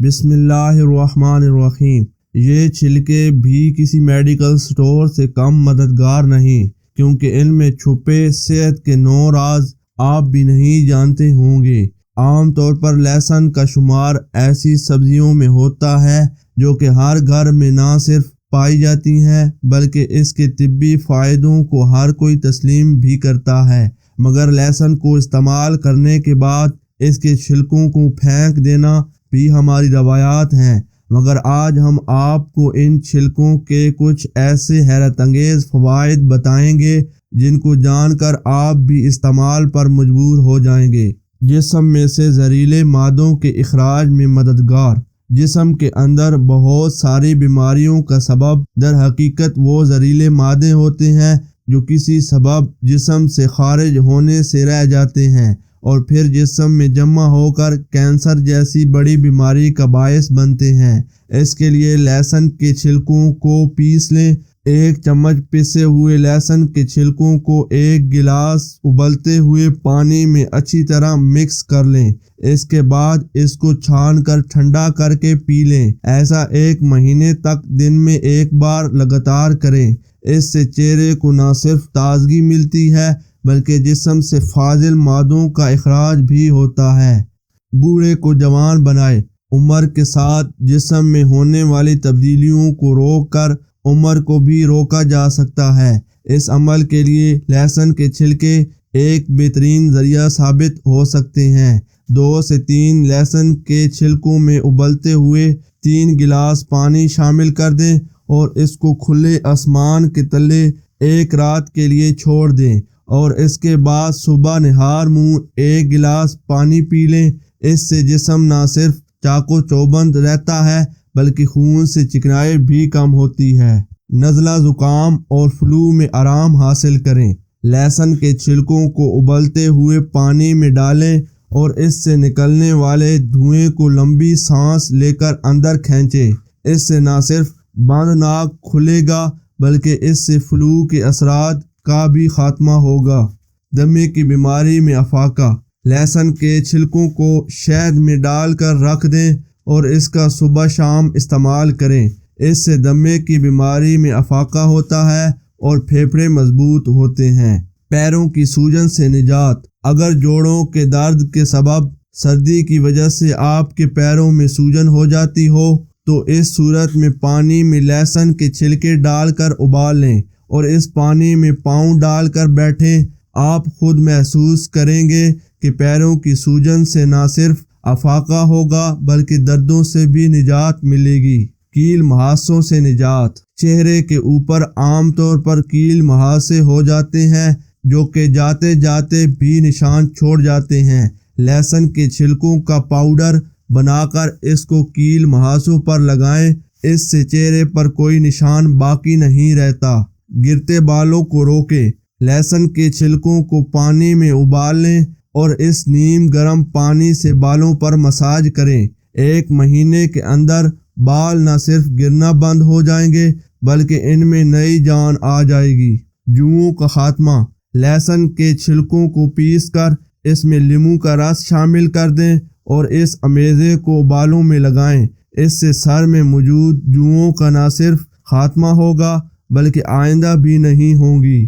بسم اللہ الرحمن الرحیم۔ یہ چھلکے بھی کسی میڈیکل سٹور سے کم مددگار نہیں، کیونکہ ان میں چھپے صحت کے 9 راز آپ بھی نہیں جانتے ہوں گے۔ عام طور پر لہسن کا شمار ایسی سبزیوں میں ہوتا ہے جو کہ ہر گھر میں نہ صرف پائی جاتی ہیں بلکہ اس کے طبی فائدوں کو ہر کوئی تسلیم بھی کرتا ہے، مگر لہسن کو استعمال کرنے کے بعد اس کے چھلکوں کو پھینک دینا بھی ہماری روایات ہیں۔ مگر آج ہم آپ کو ان چھلکوں کے کچھ ایسے حیرت انگیز فوائد بتائیں گے جن کو جان کر آپ بھی استعمال پر مجبور ہو جائیں گے۔ جسم میں سے زہریلے مادوں کے اخراج میں مددگار۔ جسم کے اندر بہت ساری بیماریوں کا سبب در حقیقت وہ زہریلے مادے ہوتے ہیں جو کسی سبب جسم سے خارج ہونے سے رہ جاتے ہیں اور پھر جسم میں جمع ہو کر کینسر جیسی بڑی بیماری کا باعث بنتے ہیں۔ اس کے لیے لہسن کے چھلکوں کو پیس لیں۔ 1 چمچ پسے ہوئے لہسن کے چھلکوں کو 1 گلاس ابلتے ہوئے پانی میں اچھی طرح مکس کر لیں۔ اس کے بعد اس کو چھان کر ٹھنڈا کر کے پی لیں۔ ایسا 1 مہینے تک دن میں 1 بار لگاتار کریں۔ اس سے چہرے کو نہ صرف تازگی ملتی ہے بلکہ جسم سے فاضل مادوں کا اخراج بھی ہوتا ہے۔ بوڑھے کو جوان بنائے۔ عمر کے ساتھ جسم میں ہونے والی تبدیلیوں کو روک کر عمر کو بھی روکا جا سکتا ہے۔ اس عمل کے لیے لہسن کے چھلکے ایک بہترین ذریعہ ثابت ہو سکتے ہیں۔ 2 سے 3 لہسن کے چھلکوں میں ابلتے ہوئے 3 گلاس پانی شامل کر دیں اور اس کو کھلے آسمان کے تلے 1 رات کے لیے چھوڑ دیں اور اس کے بعد صبح نہار منہ 1 گلاس پانی پی لیں۔ اس سے جسم نہ صرف چاق و چوبند رہتا ہے بلکہ خون سے چکنائی بھی کم ہوتی ہے۔ نزلہ زکام اور فلو میں آرام حاصل کریں۔ لہسن کے چھلکوں کو ابلتے ہوئے پانی میں ڈالیں اور اس سے نکلنے والے دھوئیں کو لمبی سانس لے کر اندر کھینچیں۔ اس سے نہ صرف بند ناک کھلے گا بلکہ اس سے فلو کے اثرات کا بھی خاتمہ ہوگا۔ دمے کی بیماری میں افاقہ۔ لہسن کے چھلکوں کو شہد میں ڈال کر رکھ دیں اور اس کا صبح شام استعمال کریں۔ اس سے دمے کی بیماری میں افاقہ ہوتا ہے اور پھیپھڑے مضبوط ہوتے ہیں۔ پیروں کی سوجن سے نجات۔ اگر جوڑوں کے درد کے سبب سردی کی وجہ سے آپ کے پیروں میں سوجن ہو جاتی ہو تو اس صورت میں پانی میں لہسن کے چھلکے ڈال کر ابال لیں اور اس پانی میں پاؤں ڈال کر بیٹھیں۔ آپ خود محسوس کریں گے کہ پیروں کی سوجن سے نہ صرف افاقہ ہوگا بلکہ دردوں سے بھی نجات ملے گی۔ کیل مہاسوں سے نجات۔ چہرے کے اوپر عام طور پر کیل مہاسے ہو جاتے ہیں جو کہ جاتے جاتے بھی نشان چھوڑ جاتے ہیں۔ لہسن کے چھلکوں کا پاؤڈر بنا کر اس کو کیل مہاسوں پر لگائیں۔ اس سے چہرے پر کوئی نشان باقی نہیں رہتا۔ گرتے بالوں کو روکیں۔ لہسن کے چھلکوں کو پانی میں ابال لیں اور اس نیم گرم پانی سے بالوں پر مساج کریں۔ 1 مہینے کے اندر بال نہ صرف گرنا بند ہو جائیں گے بلکہ ان میں نئی جان آ جائے گی۔ جوؤں کا خاتمہ۔ لہسن کے چھلکوں کو پیس کر اس میں لیموں کا رس شامل کر دیں اور اس امیزے کو بالوں میں لگائیں۔ اس سے سر میں موجود جوؤں کا نہ صرف خاتمہ ہوگا بلکہ آئندہ بھی نہیں ہوں گی۔